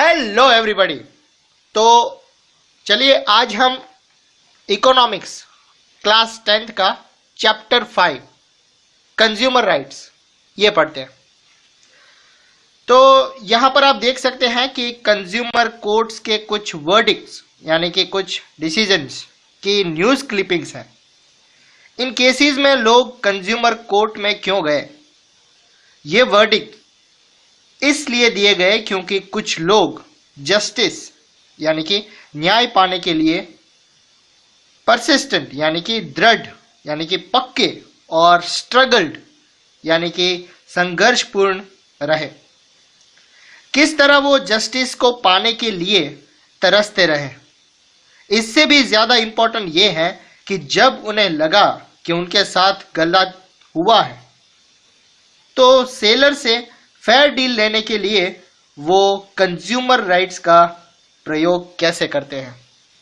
Hello everybody. तो चलिए आज हम इकोनॉमिक्स क्लास 10th का चैप्टर 5 कंज्यूमर राइट्स ये पढ़ते हैं। तो यहां पर आप देख सकते हैं कि कंज्यूमर कोर्ट्स के कुछ वर्डिक्ट्स यानी कि कुछ डिसीजंस की न्यूज़ क्लिपिंग्स हैं। इन केसेस में लोग कंज्यूमर कोर्ट में क्यों गए, ये वर्डिक्ट इसलिए दिए गए क्योंकि कुछ लोग जस्टिस यानी कि न्याय पाने के लिए परसिस्टेंट यानी कि दृढ़ यानी कि पक्के और स्ट्रगल्ड यानी कि संघर्षपूर्ण रहे। किस तरह वो जस्टिस को पाने के लिए तरसते रहे। इससे भी ज्यादा इंपॉर्टेंट ये है कि जब उन्हें लगा कि उनके साथ गलत हुआ है तो सेलर से फेयर डील लेने के लिए वो कंज्यूमर राइट्स का प्रयोग कैसे करते हैं।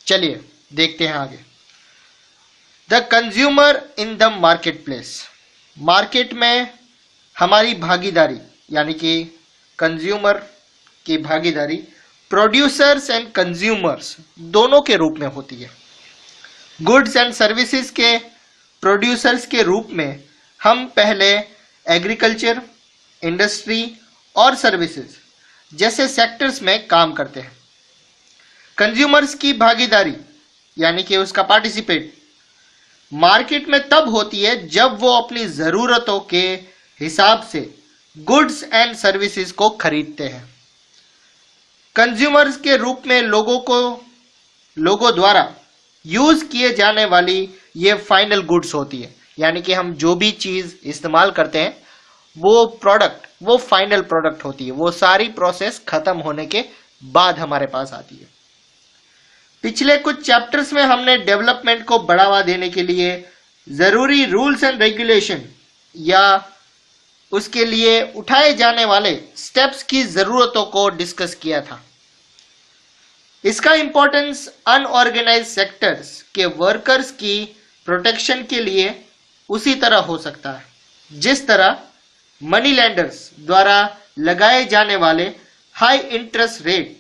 चलिए देखते हैं आगे। The consumer in the market place. Market में हमारी भागीदारी यानी कि कंज्यूमर की भागीदारी प्रोड्यूसर्स एंड कंज्यूमर्स दोनों के रूप में होती है। गुड्स एंड सर्विसेज के प्रोड्यूसर्स के रूप में हम पहले एग्रीकल्चर, इंडस्ट्री और सर्विसेज जैसे सेक्टर्स में काम करते हैं। कंज्यूमर्स की भागीदारी यानी कि उसका पार्टिसिपेट मार्केट में तब होती है जब वो अपनी जरूरतों के हिसाब से गुड्स एंड सर्विसेज को खरीदते हैं। कंज्यूमर्स के रूप में लोगों द्वारा यूज किए जाने वाली ये फाइनल गुड्स होती है, यानी कि हम जो भी चीज इस्तेमाल करते हैं वो फाइनल प्रोडक्ट होती है। वो सारी प्रोसेस खत्म होने के बाद हमारे पास आती है। पिछले कुछ चैप्टर्स में हमने डेवलपमेंट को बढ़ावा देने के लिए जरूरी रूल्स एंड रेगुलेशन या उसके लिए उठाए जाने वाले स्टेप्स की जरूरतों को डिस्कस किया था। इसका इंपॉर्टेंस अनऑर्गेनाइज्ड सेक्टर्स के वर्कर्स की प्रोटेक्शन के लिए उसी तरह हो सकता है जिस तरह मनी लैंडर्स द्वारा लगाए जाने वाले हाई इंटरेस्ट रेट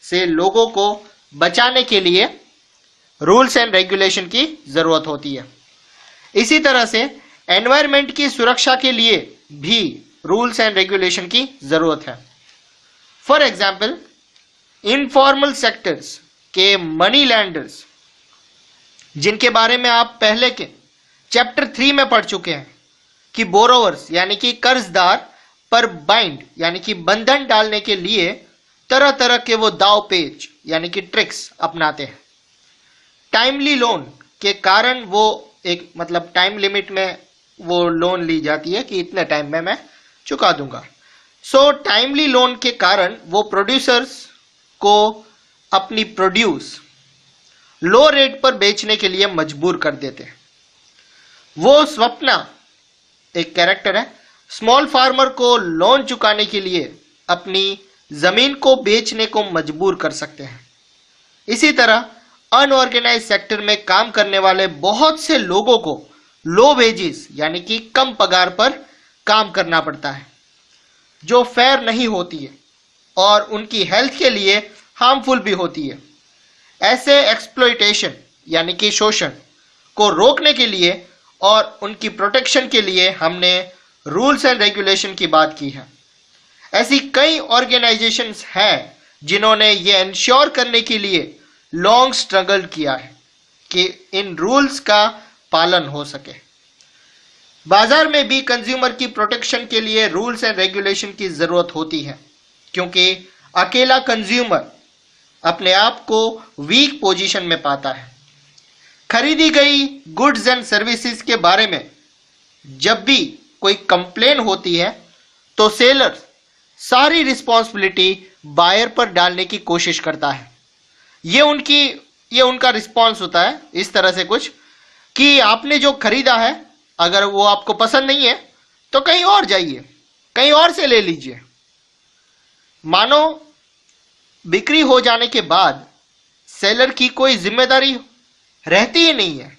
से लोगों को बचाने के लिए रूल्स एंड रेगुलेशन की जरूरत होती है। इसी तरह से एनवायरनमेंट की सुरक्षा के लिए भी रूल्स एंड रेगुलेशन की जरूरत है। फॉर एग्जाम्पल, इनफॉर्मल सेक्टर्स के मनी लैंडर्स जिनके बारे में आप पहले के चैप्टर 3 में पढ़ चुके हैं कि बोरोवर्स यानी कि कर्जदार पर बाइंड यानी कि बंधन डालने के लिए तरह तरह के वो दाव पेच यानी कि ट्रिक्स अपनाते हैं। टाइमली लोन के कारण वो एक टाइम लिमिट में वो लोन ली जाती है कि इतने टाइम में मैं चुका दूंगा। सो टाइमली लोन के कारण वो प्रोड्यूसर्स को अपनी प्रोड्यूस लो रेट पर बेचने के लिए मजबूर कर देते हैं। वो स्वप्ना एक कैरेक्टर है, स्मॉल फार्मर को लोन चुकाने के लिए अपनी जमीन को बेचने को मजबूर कर सकते हैं। इसी तरह अनऑर्गेनाइज्ड सेक्टर में काम करने वाले बहुत से लोगों को लो वेजेस यानी कि कम पगार पर काम करना पड़ता है जो फेयर नहीं होती है और उनकी हेल्थ के लिए हार्मफुल भी होती है। ऐसे एक्सप्लॉयटेशन यानी कि शोषण को रोकने के लिए और उनकी प्रोटेक्शन के लिए हमने रूल्स एंड रेगुलेशन की बात की है। ऐसी कई ऑर्गेनाइजेशंस हैं जिन्होंने ये इंश्योर करने के लिए लॉन्ग स्ट्रगल किया है कि इन रूल्स का पालन हो सके। बाजार में भी कंज्यूमर की प्रोटेक्शन के लिए रूल्स एंड रेगुलेशन की जरूरत होती है क्योंकि अकेला कंज्यूमर अपने आप को वीक पोजीशन में पाता है। खरीदी गई गुड्स एंड सर्विसेज के बारे में जब भी कोई कंप्लेन होती है तो सेलर सारी रिस्पॉन्सिबिलिटी बायर पर डालने की कोशिश करता है। ये उनका रिस्पॉन्स होता है इस तरह से कुछ कि आपने जो खरीदा है अगर वो आपको पसंद नहीं है तो कहीं और जाइए, कहीं और से ले लीजिए। मानो बिक्री हो जाने के बाद सेलर की कोई जिम्मेदारी रहती ही नहीं है।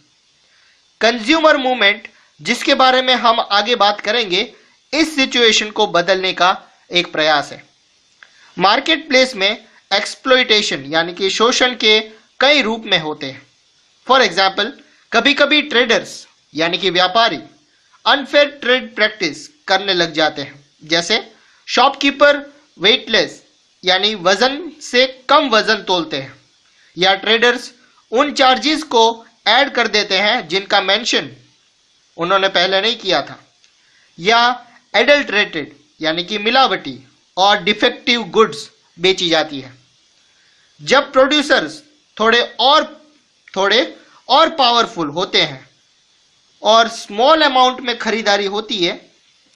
कंज्यूमर मूवमेंट जिसके बारे में हम आगे बात करेंगे इस सिचुएशन को बदलने का एक प्रयास है। मार्केट प्लेस में एक्सप्लॉइटेशन यानी कि शोषण के कई रूप में होते हैं। फॉर एग्जाम्पल, कभी कभी ट्रेडर्स यानी कि व्यापारी अनफेयर ट्रेड प्रैक्टिस करने लग जाते हैं, जैसे शॉपकीपर वेटलेस यानी वजन से कम वजन तोलते हैं, या ट्रेडर्स उन चार्जेस को ऐड कर देते हैं जिनका मेंशन उन्होंने पहले नहीं किया था, या एडल्ट्रेटेड यानी कि मिलावटी और डिफेक्टिव गुड्स बेची जाती है। जब प्रोड्यूसर्स थोड़े और पावरफुल होते हैं और स्मॉल अमाउंट में खरीदारी होती है,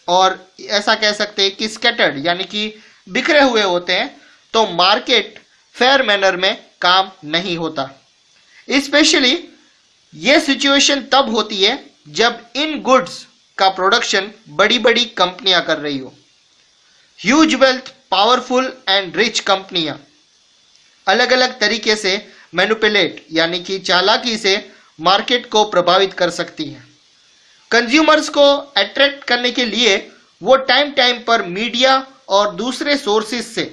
और ऐसा कह सकते हैं कि स्कैटर्ड यानी कि बिखरे हुए होते हैं, तो मार्केट फेयर मैनर में काम नहीं होता। स्पेशली ये सिचुएशन तब होती है जब इन गुड्स का प्रोडक्शन बड़ी बड़ी कंपनियां कर रही हो। Huge wealth, powerful and rich कंपनियां अलग अलग तरीके से मैनिपुलेट यानी कि चालाकी से मार्केट को प्रभावित कर सकती हैं। कंज्यूमर्स को अट्रैक्ट करने के लिए वो टाइम टाइम पर मीडिया और दूसरे सोर्सेज से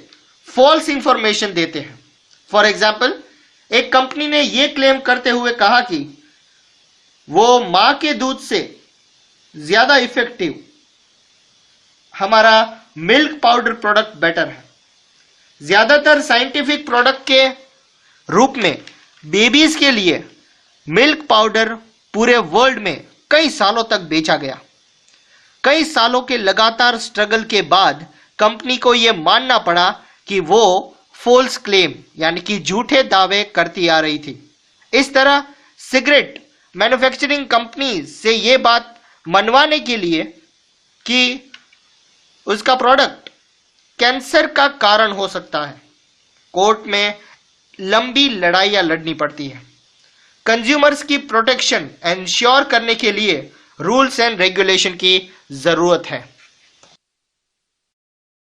फॉल्स इंफॉर्मेशन देते हैं। फॉर एग्जाम्पल, एक कंपनी ने यह क्लेम करते हुए कहा कि वो मां के दूध से ज्यादा इफेक्टिव हमारा मिल्क पाउडर प्रोडक्ट बेटर है। ज्यादातर साइंटिफिक प्रोडक्ट के रूप में बेबीज के लिए मिल्क पाउडर पूरे वर्ल्ड में कई सालों तक बेचा गया। कई सालों के लगातार स्ट्रगल के बाद कंपनी को यह मानना पड़ा कि वो फॉल्स क्लेम यानी कि झूठे दावे करती आ रही थी। इस तरह सिगरेट मैन्युफैक्चरिंग कंपनी से यह बात मनवाने के लिए कि उसका प्रोडक्ट कैंसर का कारण हो सकता है, कोर्ट में लंबी लड़ाइयां लड़नी पड़ती है। कंज्यूमर्स की प्रोटेक्शन एंश्योर करने के लिए रूल्स एंड रेगुलेशन की जरूरत है।